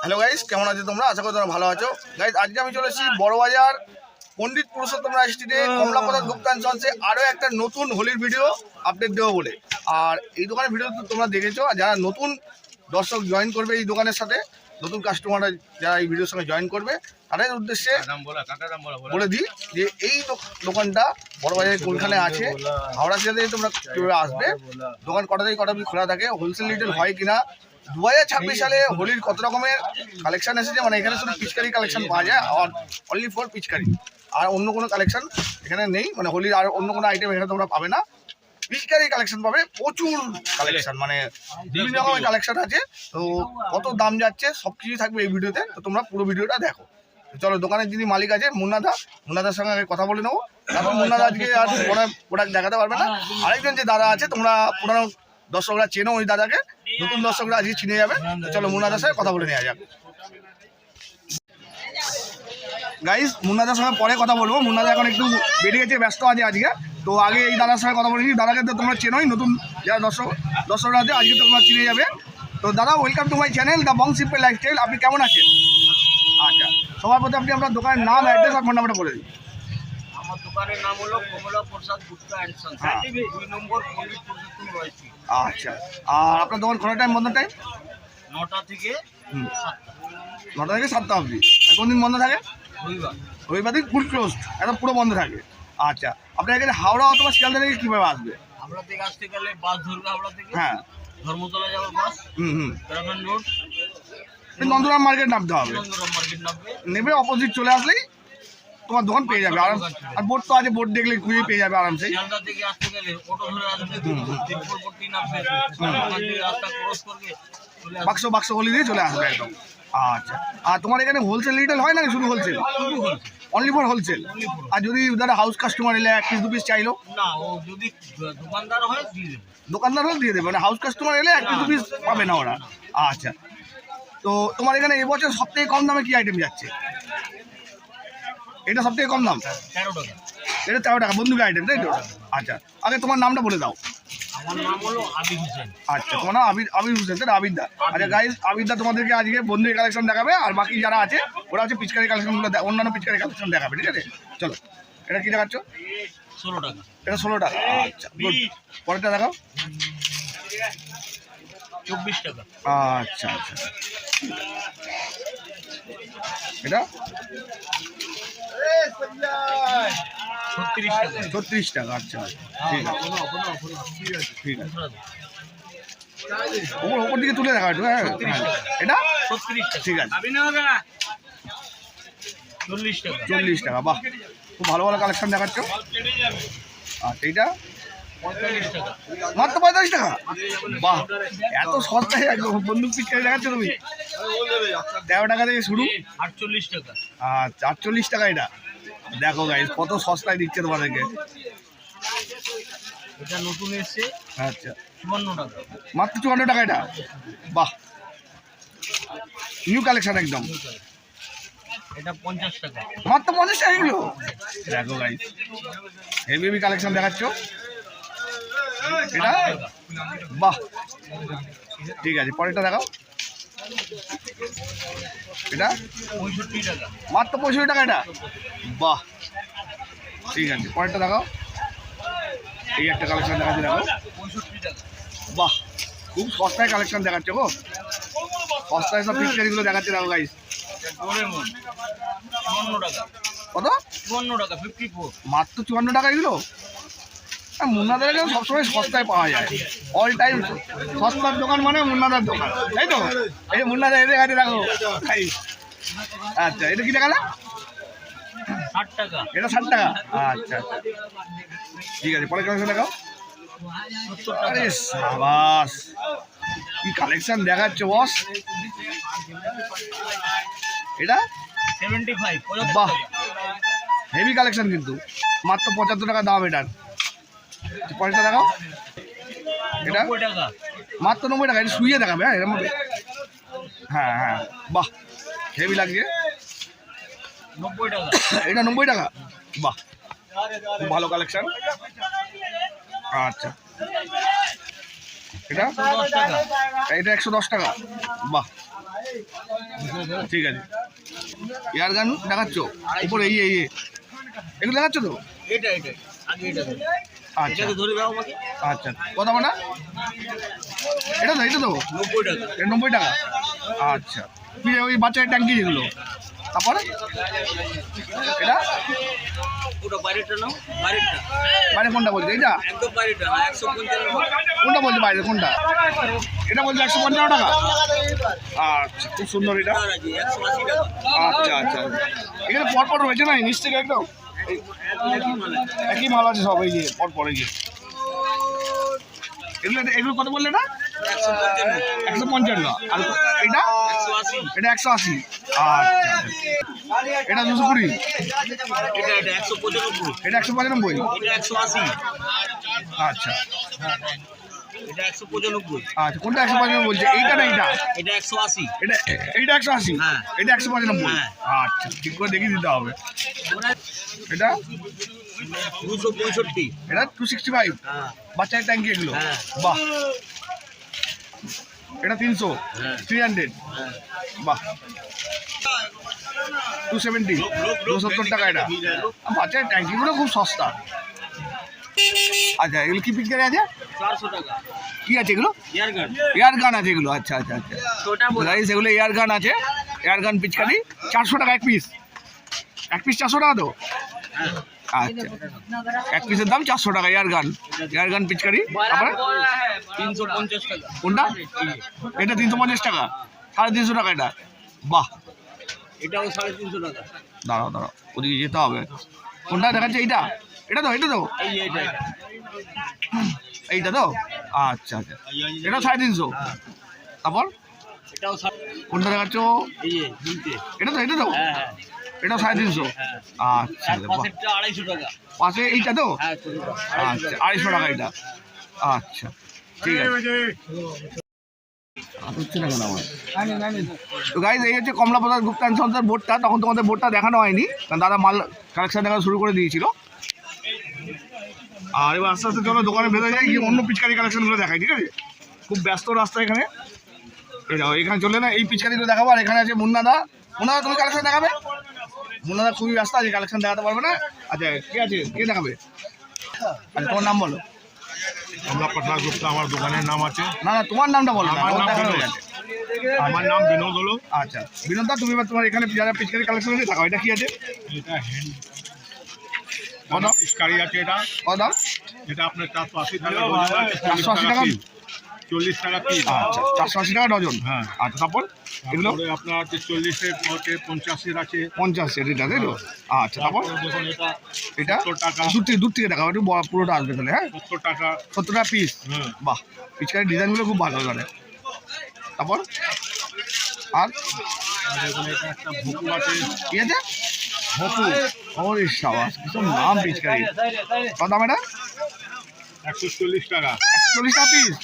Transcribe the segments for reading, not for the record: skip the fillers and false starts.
Hello guys, কেমন আছো তোমরা? আশা করি তোমরা ভালো আছো। গাইস, আজকে আমি চলে এসেছি বড়বাজার পণ্ডিত পুরুষোত্তম রায় স্ট্রিটে কমলাপদ গুপ্তা অ্যান্ড সন্সে আরও একটা নতুন হোলির ভিডিও আপডেট দেবো বলে। আর এই দোকানের ভিডিও তো তোমরা দেখেছো, আর যারা নতুন দর্শক জয়েন করবে এই দোকানের সাথে, নতুন কাস্টমাররা যারা এই ভিডিওর সঙ্গে জয়েন করবে তাদের উদ্দেশ্যে বলে দিই যে এই দোকানটা বড়বাজারের কোনখানে আছে, হাওড়া থেকে তোমরা কীভাবে আসবে, দোকান কটা থেকে কটা খোলা থাকে, হোলসেল রিটেল হয় কিনা, 2026 সালে হোলির কত রকমের কালেকশন এসেছে। মানে এখানে শুধু পিচকারি কালেকশন পাওয়া যায়, আর অনলি ফর পিচকারি, আর অন্য কোনো কালেকশন এখানে নেই। মানে হোলির আর অন্য কোনো আইটেম এখানে তোমরা পাবে না, পিচকারি কালেকশন পাবে, প্রচুর কালেকশন, মানে বিভিন্ন রকমের কালেকশন আছে। তো কত দাম যাচ্ছে সব কিছুই থাকবে এই ভিডিওতে, তো তোমরা পুরো ভিডিওটা দেখো। চলো, দোকানের যিনি মালিক আছে মুন্নাদার সঙ্গে আগে কথা বলে নেবো। তারপর মুন্নাদা আজকে আর কোনো প্রোডাক্ট দেখাতে পারবে না। আরেকজন যে দাদা আছে, তোমরা পুরোনো দর্শকরা চেনো ওই দাদাকে, নতুন দর্শকরা আজকে চিনে যাবে। চলো মুন্নাদার সাথে কথা বলে নেওয়া যাক। গাইস, মুন্নাদার সঙ্গে পরে কথা বলবো। মুন্নাদা এখন একটু বেরিয়ে গেছে, ব্যস্ত আছে আজকে। তো আগে এই দাদার সঙ্গে কথা বলে নিই। দাদাকে তো তোমরা চেনোই, নতুন যারা দর্শকরা আছে আজকে তোমরা চিনে যাবে। তো দাদা, welcome to my channel the Bong simple lifestyle. আপনি কেমন আছেন? আচ্ছা, সবার প্রথমে আপনি আপনার দোকানের নাম, অ্যাড্রেস আর ফোন নাম্বারটা বলে দিন। আমার দোকানের নাম হলো কমলাপ্রসাদ গুপ্তা অ্যান্ড সন্স, 2 নম্বর পণ্ডিত পুরুষোত্তম রায় স্ট্রিট। আচ্ছা, আর আপনার দোকান খোলা টাইম, বন্ধ টাইম? 9টা থেকে 7টা। 9টা থেকে 7টা অবধি। কোন দিন বন্ধ থাকে? রবিবার দিন ফুল ক্লোজ, একদম পুরো বন্ধ থাকে। আচ্ছা, আপনার এখানে হাওড়া অথবা শিয়ালদা থেকে কীভাবে আসবে? হাওড়া থেকে আসতে গেলে বাস ধরবে, হাওড়া থেকে হ্যাঁ, ধর্মতলা যাওয়ার বাস, গ্রামের রোড, নন্দরাম মার্কেট নামতে হবে। নন্দরাম মার্কেট নামবে, নেবে অপোজিট চলে আসলেই তোমার দোকান পেয়ে যাবে আরাম। আর বোর্ড তো আছে, বোর্ড দেখলে খুঁজে পেয়ে যাবে আরামসে। শিয়ালদা থেকে আসতে গেলে অটো ধরে আসবে, তিরপুরপট্টি নামবে, ওখান থেকে রাস্তা ক্রস করবে, বাক্স গলি দিয়ে চলে আসবে একদম। আচ্ছা, আর তোমার এখানে হোলসেল রিটেল হয় না শুধু হোলসেল? Only for wholesale. আর যদি যারা হাউস কাস্টমার এলে 1 পিস 2 পিস চাইলো? না, ও যদি দোকানদার হয় দিয়ে দেবে। দোকানদার হলে দিয়ে দেবে, মানে হাউস কাস্টমার এলে 1 পিস 2 পিস পাবে না ওরা। আচ্ছা, তো তোমার এখানে এবছর সবথেকে কম দামে কি আইটেম যাচ্ছে? এটা সবথেকে কম দাম? 13 টাকা। এটা 13 টাকা বন্দুকের আইটেম, তাই তো? আচ্ছা, আগে তোমার নামটা বলে দাও। আমার নাম হলো আবির হোসেন। আচ্ছা, তোমার নাম আবির হোসেন, তাই আবিরদা? আচ্ছা গাইস, আবিরদা তোমাদেরকে আজকে বন্দুকের কালেকশন দেখাবে, আর বাকি যারা আছে ওরা হচ্ছে পিচকারি কালেকশনগুলো, অন্যান্য পিচকারি কালেকশন দেখাবে, ঠিক আছে? চলো, এটা কি দেখাচ্ছ? 16 টাকা। এটা 16 টাকা। আচ্ছা, গুড। পরেরটা দেখাও। 24 টাকা। আচ্ছা আচ্ছা, এটা 36 টাকা। 36 টাকা। আচ্ছা, ঠিক আছে, ঠিক আছে। ওপর দিকে তুলে দেখা একটু। হ্যাঁ, এটা 36 টাকা। ঠিক আছে, 40 টাকা। 40 টাকা। বাহ, খুব ভালো ভালো কালেকশন দেখাচ্ছ। আচ্ছা, এইটা 45 টাকা। মাত্র 45 টাকা। বাহ, এত সস্তায় একদম বন্দুক পিচকারি দেখাচ্ছ তুমি। 13 টাকা থেকে শুরু। 48 টাকা। আচ্ছা, 48 টাকা। এটা দেখো গাইস, কত সস্তায় দিচ্ছে তোমাদেরকে। এটা নতুন এসেছে। আচ্ছা, 54 টাকা। মাত্র 54 টাকা। এটা বাহ, নিউ কালেকশন একদম। এটা 50 টাকা। মাত্র 50 টাকা এগুলো। দেখো গাইস, হেভি কালেকশন দেখাচ্ছ। এটা বাহ, ঠিক আছে, পরেরটা দেখাও। এটা 65 টাকা। মাত্র 65 টাকা। এটা বাহ, ঠিক আছে, পরেরটা দেখাও। এই একটা কালেকশন দেখাচ্ছি, দেখো। 65 টাকা। বাহ, খুব সস্তায় কালেকশন দেখাচ্ছ গো। সস্তায় সব পিচকারিগুলো দেখাচ্ছে, দেখো গাইস। ডোরেমন 54 টাকা। কত? 54 টাকা। 54। মাত্র 54 টাকা এগুলো। মুন্নাদার এখানে সবসময় সস্তায় পাওয়া যায়, অল টাইম সস্তার দোকান মানে মুন্নাদার দোকান, তাই তো? এই মুন্নাদা এদের কাছে দেখো। আচ্ছা, এটা কি দেখালে? 60 টাকা। এটা 60 টাকা। আচ্ছা, ঠিক আছে, পরে কালেকশন দেখাও। 70 টাকা। আরে সাবাস, কি কালেকশন দেখাচ্ছ বস। এটা 75। 75 বাহ, টাকা। হেভি কালেকশন কিন্তু। মাত্র 75 টাকা দাম এটার। পরেরটা দেখাও। এটা 90 টাকা। মাত্র 90 টাকা। এটা শুয়ে দেখাবে। হ্যাঁ, এরকম। হ্যাঁ হ্যাঁ, বাহ, হেভি লাগছে। 90 টাকা। এটা 90 টাকা। বাহ, খুব ভালো কালেকশন। আচ্ছা, এটা 110 টাকা। এটা 110 টাকা। বাহ, ঠিক আছে। এয়ার গান দেখাচ্ছ উপরে এই এগুলো দেখাচ্ছ তো? এটা আগে এটা ধরো। আচ্ছা এটাকে ধরে দাও আমাকে। আচ্ছা কত মানে এটা তো 90 টাকা। এটা 90 টাকা। আচ্ছা ওই বাচ্চার ট্যাঙ্কি যেগুলো, তারপরে এটা ওটা বাইরেটা নাও, বাইরেটা। বাইরে কোনটা বলছে? এটা একদম বাইরেটা না, 155 কোনটা বলছে বাইরে কোনটা? এটা বলছে 155 টাকা। আচ্ছা খুব সুন্দর এটা। টাকা আছে, 180 টাকা। আচ্ছা আচ্ছা এখানে পরপর রয়েছে না নিচ থেকে একদম একই মাল আছে। একই মাল আছে সব এই যে পরপর এই যে এগুলো কত বললে না? 155। আর এটা 180। এটা 180। আচ্ছা এটা 220। এটা 195। এটা 195। এটা 180। আচ্ছা এটা 195। আচ্ছা কোনটা 195 বলছে? এইটা না এইটা? এটা 180। এইটা 180। হ্যাঁ। এটা 195। হ্যাঁ। আচ্ছা ঠিক করে দেখিয়ে দিতে হবে। এটা 265। এটা 265। হ্যাঁ বাচ্চার ট্যাঙ্কি এগুলো। হ্যাঁ। বাহ এটা 300। হ্যাঁ। 300। হ্যাঁ। বাহ 270। 270 টাকা এটা। বাচ্চার ট্যাঙ্কিগুলো খুব সস্তা। আচ্ছা এগুলো কি পিচকারি আছে? 400 টাকা। কি আছে এগুলো? এয়ার গান। এয়ার গান আছে এগুলো। আচ্ছা আচ্ছা আচ্ছা ছোটা বড়। গাইস এগুলো এয়ার গান আছে। এয়ার গান পিচকারি 400 টাকা এক পিস। এক পিস 400 টাকা তো? হ্যাঁ। আচ্ছা এক পিসের দাম 400 টাকা এয়ার গান পিচকারি। তারপরে 350 টাকা। কোনটা? এটা 350 টাকা। 350 টাকা এটা। বাহ এটাও 350 টাকা। দাঁড়াও ওদিকে যেতে হবে। কোনটা দেখাচ্ছে? এইটা এটা তো এইটা এইটা তো? আচ্ছা আচ্ছা এটা 350। তারপর এটাও কোনটা দেখাচ্ছ? এই যে দুইতে। এটা তো হ্যাঁ হ্যাঁ এটা 350। হ্যাঁ। আচ্ছা আর বাহ। পাশেরটা 250 টাকা। পাশে এইটা তো? হ্যাঁ ছোটটা আচ্ছা 250 টাকা এটা। আচ্ছা ঠিক আছে। হচ্ছে না কেন আমার? তো গাইজ এই হচ্ছে কমলা প্রসাদ গুপ্তা অ্যান্ড সন্সের বোর্ডটা। তখন তোমাদের বোর্ডটা দেখানো হয়নি কারণ দাদা মাল কালেকশন দেখানো শুরু করে দিয়েছিল। আর এবার আস্তে আস্তে চলো দোকানে ভেতরে যাই, গিয়ে অন্য পিচকারি কালেকশনগুলো দেখাই। ঠিক আছে খুব ব্যস্ত রাস্তা এখানে। এই যাও এখানে চলে না এই পিচকারিগুলো দেখাবো। আর এখানে আছে মুন্নাদা তুমি কালেকশন দেখাবে? মুন্নাদা খুবই ব্যস্ত আছে, কালেকশন দেখাতে পারবে না। আচ্ছা কে আছে কে দেখাবে? আচ্ছা তোমার নাম বলো। কমলা প্রসাদ গুপ্তা আমার দোকানের নাম আছে। না তোমার নামটা বলো। আমার নাম দেখানো বিনোদ। হয়ে গেছে। আমার নাম বিনোদ হলো। আচ্ছা বিনোদা তুমি এবার তোমার এখানে যারা পিচকারি কালেকশন আছে দেখাও। এটা কি আছে? এটা হ্যান্ড কত পিচকারি আছে। এটা কত দাম? এটা আপনার 480 টাকা। 480 টাকা? 40 টাকা পিস। আচ্ছা 480 টাকা ডজন। হ্যাঁ। আচ্ছা তারপর এগুলো তারপরে আপনার আছে 40-এর আছে, 50-এর আছে। 50 এটা তাই তো? আচ্ছা তারপর তারপরে দেখুন এটা 70 টাকা। দূর থেকে দেখাও একটু পুরোটা আসবে তাহলে। হ্যাঁ 70 টাকা। 70 টাকা পিস। হ্যাঁ। বাহ পিচকারি ডিজাইনগুলো খুব ভালো এখানে। তারপর আর আর এখানে এটা একটা ভুকু আছে। কি আছে? ভপু। ওরে সাবাস কি সব নাম পিচকারি। কত দাম এটা? 140 টাকা। 140 টাকা পিস।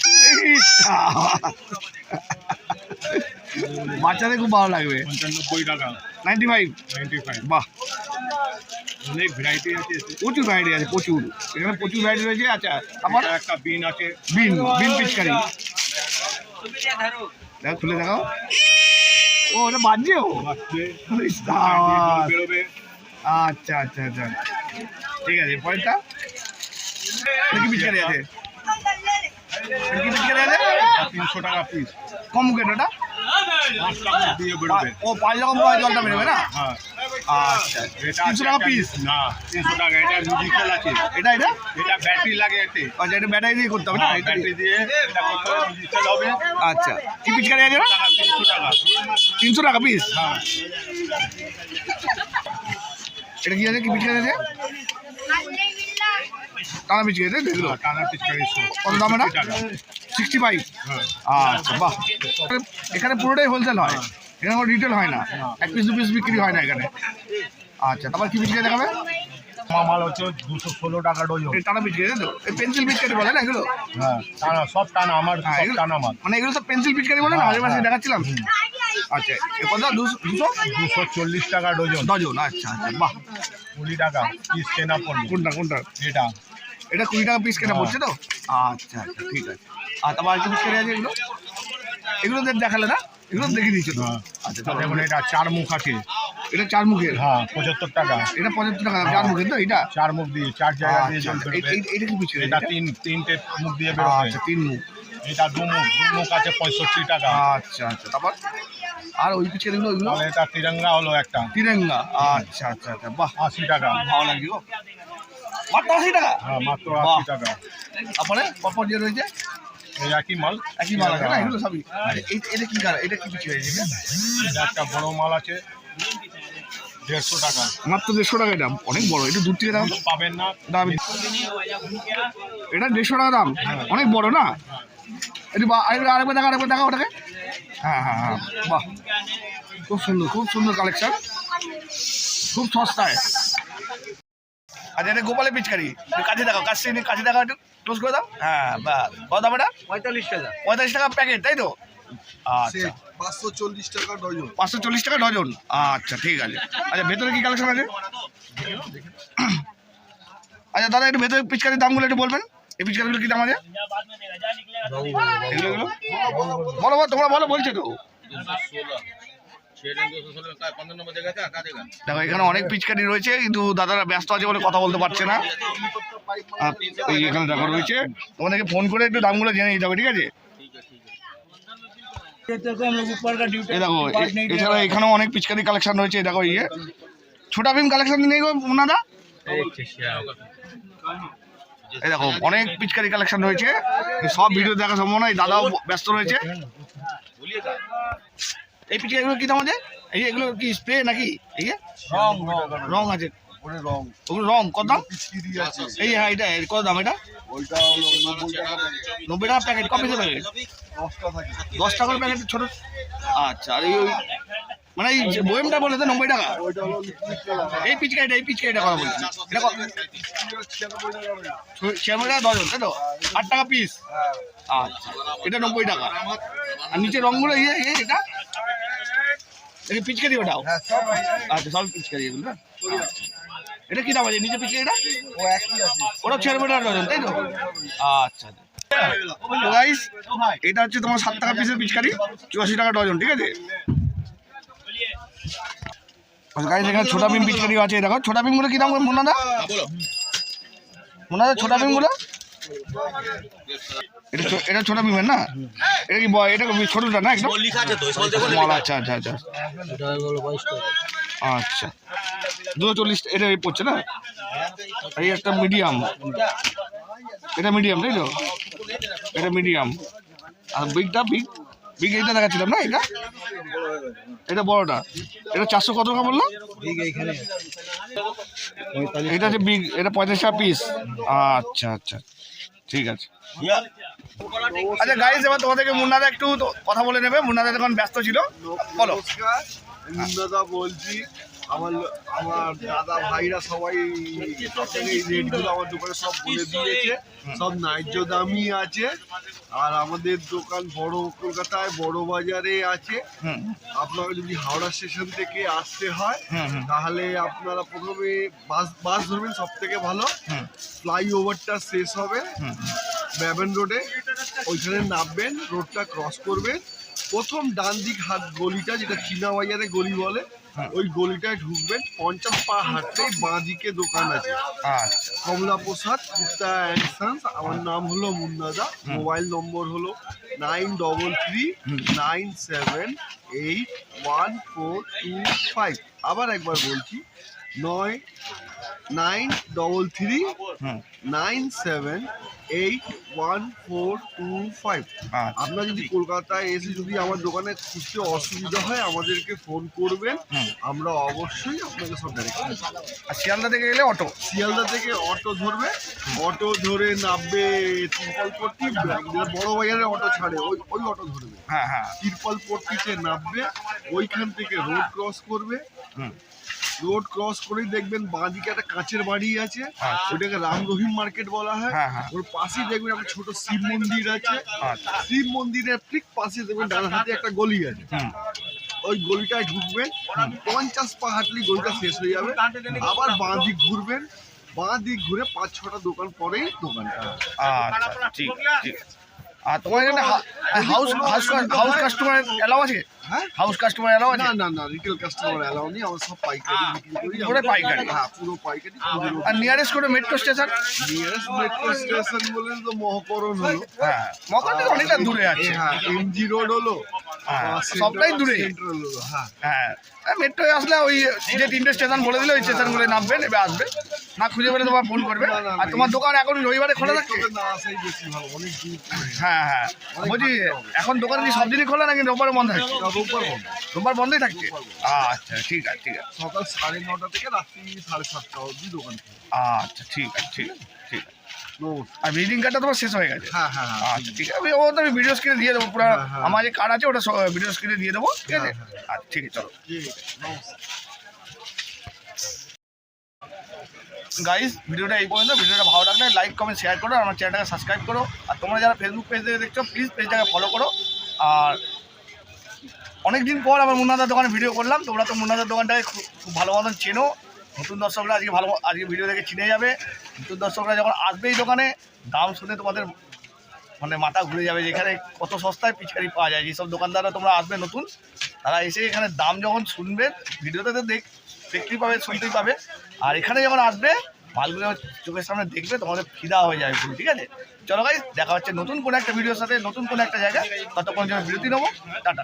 বাচ্চাদের খুব ভালো লাগবে। 95 টাকা। 95। 95। বাহ অনেক ভ্যারাইটি আছে। প্রচুর ভ্যারাইটি আছে প্রচুর। এখানে প্রচুর ভ্যারাইটি রয়েছে। আচ্ছা তারপর এটা একটা বিন আছে। বিন পিচকারি। দেখো খুলে দেখাও। ও ওটা বাজছে ও। বাচ্চে বেরোবে। আচ্ছা আচ্ছা আচ্ছা ঠিক আছে। পরেরটা এটা কি পিচকারি আছে? এটা কি পিচকারি আছে? 300 টাকা পিস। কম কেন ওটা? 5 টাকা দিয়ে বেরোবে। ও 5 রকম পাওয়া জলটা বেরোবে না? হ্যাঁ। আচ্ছা এটা 300 টাকা পিস? না 300 টাকা। এটা মিউজিক্যাল আছে। এটা এটা ব্যাটারি লাগে এতে। আচ্ছা এটা ব্যাটারি দিয়ে করতে হবে না? ব্যাটারি দিয়ে এটা করতে হবে, মিউজিক্যাল হবে। আচ্ছা কি পিচকারি আছে না? 300 টাকা। 300 টাকা পিস। হ্যাঁ। এটা কি আছে? কি পিচকারি আছে? টানা পিচকারি তাই তো এগুলো? টানা পিচকারি কত দাম এটা? 60 টাকা। 65। হ্যাঁ। আচ্ছা বাহ এখানে পুরোটাই হোলসেল হয়, এখানে কোনো রিটেল হয় না, এক পিস দু পিস বিক্রি হয় না এখানে। আচ্ছা তারপর কি পিচকারি দেখাবে? মাল হচ্ছে 216 টাকা ডজন। এই টানা পিচকারি তাই তো? এই পেন্সিল পিচকারি বলে না এগুলো? হ্যাঁ টানা, সব টানা আমার, হ্যাঁ, সব এগুলো- টানা মাল। মানে এগুলো তো পেন্সিল পিচকারি বলে না? আগের মাসে দেখাচ্ছিলাম। আচ্ছা এ কত? 240 টাকা ডজন। ডজন। আচ্ছা আচ্ছা বাহ 20 টাকা পিস কেনা পড়বে। কোনটা? এটা এটা 20 টাকা পিস কেনা পড়ছে তো? আচ্ছা আচ্ছা ঠিক আছে। আর তারপর আর কি পিচকারি আছে এগুলো? এগুলো দেখালে না? এগুলো দেখে দিয়েছো তো? হ্যাঁ। আচ্ছা আর দেখুন এটা 4 মুখ আছে। এটা 4 মুখের, হ্যাঁ 75 টাকা। এটা 75 টাকা 4 মুখের তো এটা? 4 মুখ দিয়ে 4 জায়গা দিয়ে আচ্ছা, জল বেরোবে। এটা কি পিছনে? এটা তিনটে মুখ দিয়ে বেরোবে। আচ্ছা 3 মুখ। এটা 2 মুখ আছে 65 টাকা। আচ্ছা আচ্ছা, তারপর আর ওই পিছনে ওইগুলো তাহলে এটা তিরঙ্গা হলো একটা তিরঙ্গা। আচ্ছা আচ্ছা আচ্ছা, বাহ 80 টাকা। ভালো লাগছে গো, মাত্র 80 টাকা। হ্যাঁ মাত্র বাহ। 80 টাকা। তারপরে পরপর যে রয়েছে এই একই মাল। একই মাল আছে না এগুলো সবই? এটা কি কালার, এটা কি পিছনে রয়েছে? এটা একটা বড় মাল আছে 150 টাকা। মাত্র 150 টাকা দাম, অনেক বড়। এটা দূর থেকে দাম পাবেন না। দাম এটা 150 টাকা দাম, অনেক বড় না? এটা আরেকবার দেখা ওটাকে। হ্যাঁ হ্যাঁ হ্যাঁ, বাহ খুব সুন্দর কালেকশন, খুব সস্তায়। আচ্ছা এটা গোপালের পিচকারি, কাছে দেখাও, কাছে দেখাও, একটু ক্লোজ করে দাও। হ্যাঁ বাহ, কত দাম এটা? 45 টাকা। 45 টাকা প্যাকেট, তাই তো? আচ্ছা 540 টাকা ডজন। 540 টাকা ডজন। আচ্ছা ঠিক আছে। আচ্ছা ভেতরে কি কালেকশন আছে? আচ্ছা দাদা একটু ভেতরে পিচকারির দামগুলো একটু বলবেন, এই পিচকারিগুলো কি দাম আছে? এগুলো বলো তোমরা বলো, বলছো তো। দেখো এখানে অনেক পিচকারি রয়েছে, কিন্তু দাদারা ব্যস্ত আছে বলে কথা বলতে পারছে না। এই এখানে দেখো রয়েছে, তোমাদেরকে ফোন করে একটু দামগুলো জেনে নিতে হবে, ঠিক আছে? এই দেখো এছাড়া এখানেও অনেক পিচকারি কালেকশন রয়েছে। দেখো ইয়ে ছোটা ভীম কালেকশন নেই গো ওনাদা? এই দেখো অনেক পিচকারি কালেকশন রয়েছে, সব ভিডিও দেখা সম্ভব নয়, দাদাও ব্যস্ত রয়েছে। এই পিচকারিগুলো কি দাম আছে? এই এগুলো কি স্প্রে নাকি? এই রং আছে, ওগুলো রং কত দাম? এই হ্যাঁ এটা কত দাম? এটা ওইটা হলো 90 টাকা প্যাকেট, কত পিসের প্যাকেট? 10 টাকা করে প্যাকেট ছোট। আচ্ছা আর এই মানে এই যে বয়েমটা বলে তো 90 টাকা। ওইটা হলো লিকুইড কালার। এই পিচকারিটা কথা বলছি, এটা কত? 96 টাকা ডজন, তাই তো? 8 টাকা পিস। আচ্ছা এটা 90 টাকা। আর নিচে রঙগুলো এটা পিচকারি ওটাও? হ্যাঁ সব আচ্ছা সব পিচকারি এগুলো না? আচ্ছা এটা কি দাম আছে নিচে পিচকারিটা? ও একই আছে। ওটা 96 টাকা ডজন, তাই তো? আচ্ছা তো গাইস এটা হচ্ছে তোমার 7 টাকা পিসের পিচকারি, 84 টাকা ডজন, ঠিক আছে? গাইস এখানে ছোটা ভীম পিচকারিও আছে। দেখো ছোটা ভীমগুলো কি দাম মোনাদা? ছোটা ভীমগুলো এটা ছোটা ভীমের না? এটা কি এটা ছোটটা না একদম? আচ্ছা আচ্ছা আচ্ছা আচ্ছা 240 এটা পড়ছে না? এই একটা মিডিয়াম, এটা মিডিয়াম তাই তো? এটা মিডিয়াম। আর বিগ এইটা দেখাচ্ছিলাম না, এটা বড়টা। এটা 400 কত টাকা বললো? এটা হচ্ছে বিগ, এটা 45 টাকা পিস। আচ্ছা আচ্ছা ঠিক আছে। আচ্ছা গাইস এবার তোমাদেরকে মুন্নাদা একটু কথা বলে নেবে, মুন্নাদা এখন ব্যস্ত ছিল, বলো। নমস্কার, মুন্নাদা বলছি। আমার দাদা ভাইরা সবাই এই রেটগুলো আমার দোকানে সব বলে দিয়েছে, সব ন্যায্য দামই আছে। আর আমাদের দোকান বড় কলকাতায় বড় বাজারে আছে। আপনারা যদি হাওড়া স্টেশন থেকে আসতে হয় তাহলে আপনারা প্রথমে বাস ধরবেন, সব থেকে ভালো। ফ্লাইওভারটা শেষ হবে ব্যাবেন রোডে, ওইখানে নামবেন, রোডটা ক্রস করবেন, প্রথম ডান দিক হাত গলিটা যেটা চীনা বাজারে গলি বলে, ওই গলিটায় ঢুকবেন। 50 পা হাঁটলেই বাঁ দিকে দোকান আছে, কমলা প্রসাদ গুপ্তা অ্যান্ড সন্স। আমার নাম হলো মুন্নাদা, মোবাইল নম্বর হলো 9337814225। আবার একবার বলছি 993397814225। আপনারা যদি কলকাতায় এসে যদি আমার দোকানে খুঁজতে অসুবিধা হয় আমাদেরকে ফোন করবেন, আমরা অবশ্যই আপনাকে সব ডাইরেক্ট। আর শিয়ালদা থেকে গেলে অটো, শিয়ালদা থেকে অটো ধরবে, অটো ধরে নামবে তিরপলপট্টি, বড় বাজারে অটো ছাড়ে ওই অটো ধরবে। হ্যাঁ হ্যাঁ তিরপলপট্টিতে নামবে, ওইখান থেকে রোড ক্রস করবে। রোড ক্রস করেই দেখবেন বাঁদিকে একটা কাঁচের বাড়ি আছে, ওটাকে রাম রহিম মার্কেট বলা হয়। ওর পাশেই দেখবেন একটা ছোট শিব মন্দির আছে, শিব মন্দিরের ঠিক পাশে দেখবেন ডান হাতে একটা গলি আছে, ওই গলিটায় ঢুকবেন। 50 পা হাঁটলেই গলিটা শেষ হয়ে যাবে। আবার বাঁ দিক ঘুরবেন, বাঁ দিক ঘুরে 5-6টা দোকান পরেই দোকানটা। আচ্ছা ঠিক ঠিক। আর তোমার এখানে হাউস কাস্টমার এলাও আছে? হ্যাঁ হাউস কাস্টমার এলাও আছে? না না না রিটেল কাস্টমার অ্যালাউ নেই, আমরা সব পাইকারি বিক্রি করি। পুরো পাইকারি? হ্যাঁ পুরো পাইকারি। আর নিয়ারেস্ট করে metro station? Nearest metro station বলে তো মহাকরণ হলো। হ্যাঁ মকর থেকে অনেকটা দূরে আছে। হ্যাঁ এমজি রোড হলো, হ্যাঁ, সবটাই দূরে। সেন্ট্রাল হলো। হ্যাঁ হ্যাঁ মেট্রোয় আসলে ওই যে 3টে স্টেশন বলে দিলে ওই স্টেশনগুলো নামবেন, এবার আসবে, না খুঁজে পেলে তোমার ফোন করবে। আর তোমার দোকান এখন রবিবারে খোলা থাকে? তবে না আসাই বেশি ভালো, অনেক দূর করে। হ্যাঁ হ্যাঁ বলছি এখন দোকান কি সব দিনই খোলা নাকি রোববার বন্ধ থাকে? রোববার বন্ধ। রোববার বন্ধই থাকছে? আচ্ছা ঠিক আছে ঠিক আছে। সকাল 9:30 থেকে রাত্রি 7:30 অবধি দোকান খোলা। আচ্ছা ঠিক আছে ঠিক আছে ঠিক আছে। নমস্কার। আর ভিজিটিং কার্ডটা তোমার শেষ হয়ে গেছে? হ্যাঁ হ্যাঁ হ্যাঁ আচ্ছা ঠিক আছে, ও তো আমি ভিডিও স্ক্রিনে দিয়ে দেবো পুরো। হ্যাঁ, হ্যাঁ। আমার যে কার্ড আছে ওটা ভিডিও স্ক্রিনে দিয়ে দেবো, ঠিক আছে? হ্যাঁ, আচ্ছা ঠিক আছে চলো। ঠিক আছে, নমস্কার। গাইস ভিডিওটা এই পর্যন্ত। ভিডিওটা ভালো লাগলে লাইক কমেন্ট শেয়ার করো, আর আমার চ্যানেলটাকে সাবস্ক্রাইব করো। আর তোমরা যারা ফেসবুক পেজ থেকে দেখছো প্লিজ পেজটাকে ফলো করো। আর অনেকদিন পর আবার মুন্নাদার দোকানে ভিডিও করলাম, তোমরা তো মুন্নাদার দোকানটাকে খুব ভালো মতন চেনো। নতুন দর্শকরা আজকে ভিডিও দেখে চিনে যাবে। নতুন দর্শকরা যখন আসবে এই দোকানে, দাম শুনে তোমাদের মানে মাথা ঘুরে যাবে যে এখানে কত সস্তায় পিচকারি পাওয়া যায়। যেসব দোকানদাররা তোমরা আসবে নতুন, তারা এসে এখানে দাম যখন শুনবে, ভিডিওতে তো দেখতেই পাবে, শুনতেই পাবে। আর এখানে যখন আসবে মালগুলো চোখের সামনে দেখবে, তোমাদের ফিদা হয়ে যাবে পুরো, ঠিক আছে? চলো গাইস, দেখা হচ্ছে নতুন কোনো একটা ভিডিওর সাথে, নতুন কোনো একটা জায়গায়। ততক্ষণ জন্য বিরতি নেবো। টাটা।